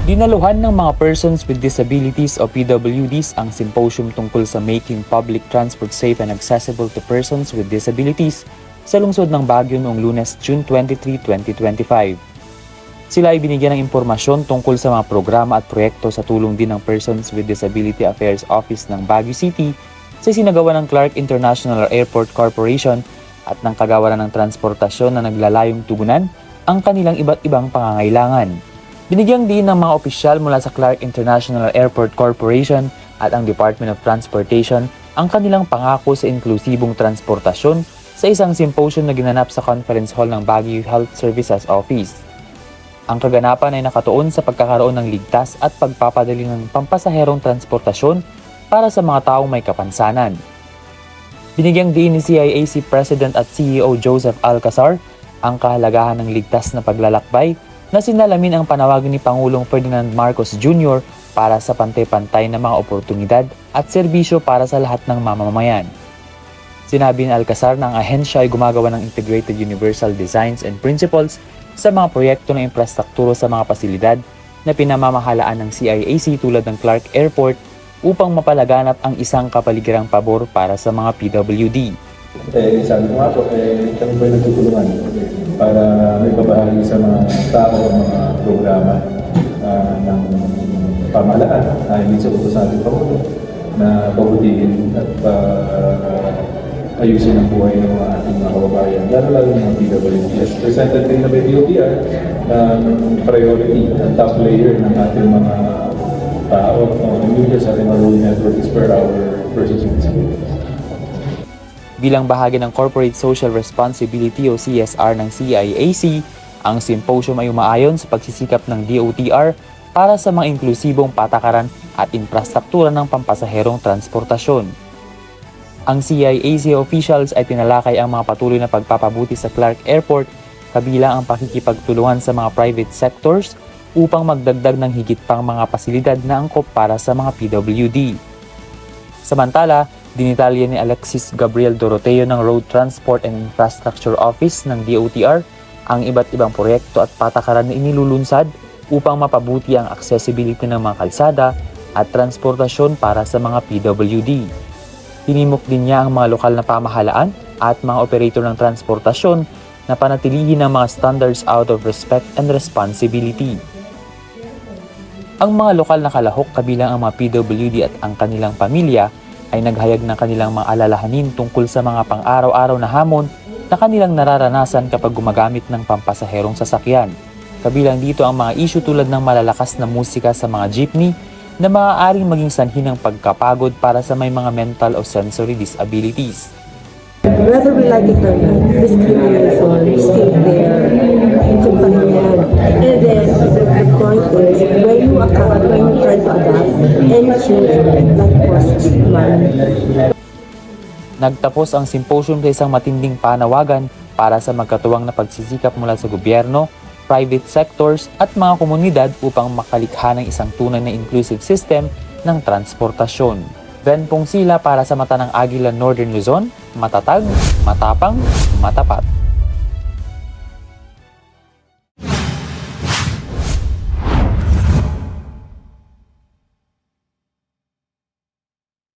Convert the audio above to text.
Dinaluhan ng mga Persons with Disabilities o PWDs ang symposium tungkol sa Making Public Transport Safe and Accessible to Persons with Disabilities sa lungsod ng Baguio noong Lunes, June 23, 2025. Sila ay binigyan ng impormasyon tungkol sa mga programa at proyekto sa tulong din ng Persons with Disability Affairs Office ng Baguio City sa sinagawa ng Clark International Airport Corporation at ng kagawaran ng transportasyon na naglalayong tugunan ang kanilang iba't ibang pangangailangan. Binigyang din ng mga opisyal mula sa Clark International Airport Corporation at ang Department of Transportation ang kanilang pangako sa inklusibong transportasyon sa isang symposium na ginanap sa Conference Hall ng Baguio Health Services Office. Ang kaganapan ay nakatuon sa pagkakaroon ng ligtas at pagpapadali ng pampasaherong transportasyon para sa mga taong may kapansanan. Binigyang din ni CIAC President at CEO Joseph Alcazar ang kahalagahan ng ligtas na paglalakbay na sinalamin ang panawagan ni Pangulong Ferdinand Marcos Jr. para sa pantay-pantay na mga oportunidad at serbisyo para sa lahat ng mamamayan. Sinabi ni Alcazar na ang ahensya ay gumagawa ng Integrated Universal Designs and Principles sa mga proyekto ng infrastruktura sa mga pasilidad na pinamamahalaan ng CIAC tulad ng Clark Airport upang mapalaganap ang isang kapaligirang pabor para sa mga PWD. Sabi ko nga po, kami po nagtutulungan para may babahagi sa mga tao ang mga programa ng pamahalaan na hindi sa utos sa ating Pangulo na pabutihin at ayusin ang buhay ng mga ating mga kababayan, lalo ng mga PWD. As presented din na by DOTR, priority at top layer ng ating mga tao sa ating road network is per hour versus minutes. Bilang bahagi ng Corporate Social Responsibility o CSR ng CIAC, ang symposium ay umaayon sa pagsisikap ng DOTR para sa mga inklusibong patakaran at infrastruktura ng pampasaherong transportasyon. Ang CIAC officials ay tinalakay ang mga patuloy na pagpapabuti sa Clark Airport kabilang ang pakikipagtulungan sa mga private sectors upang magdagdag ng higit pang mga pasilidad na angkop para sa mga PWD. Samantala, dinitalya ni Alexis Gabriel Doroteo ng Road Transport and Infrastructure Office ng DOTR ang iba't ibang proyekto at patakaran na inilulunsad upang mapabuti ang accessibility ng mga kalsada at transportasyon para sa mga PWD. Tinimok din niya ang mga lokal na pamahalaan at mga operator ng transportasyon na panatilihin ang mga standards out of respect and responsibility. Ang mga lokal na kalahok kabilang ang mga PWD at ang kanilang pamilya ay naghayag ng kanilang mga alalahanin tungkol sa mga pang-araw-araw na hamon na kanilang nararanasan kapag gumagamit ng pampasaherong sasakyan. Kabilang dito ang mga issue tulad ng malalakas na musika sa mga jeepney na maaaring maging sanhi ng pagkapagod para sa may mga mental o sensory disabilities. Whether we like it or not, discrimination is still there. Kung paano yan. And then, the point is, when you try to adapt and change, that costs money. Nagtapos ang symposium sa isang matinding panawagan para sa magkatuwang na pagsisikap mula sa gobyerno, private sectors at mga komunidad upang makalikha ng isang tunay na inclusive system ng transportasyon. Ben Pong Sila para sa mata ng Agila Northern Luzon, matatag, matapang, matapat.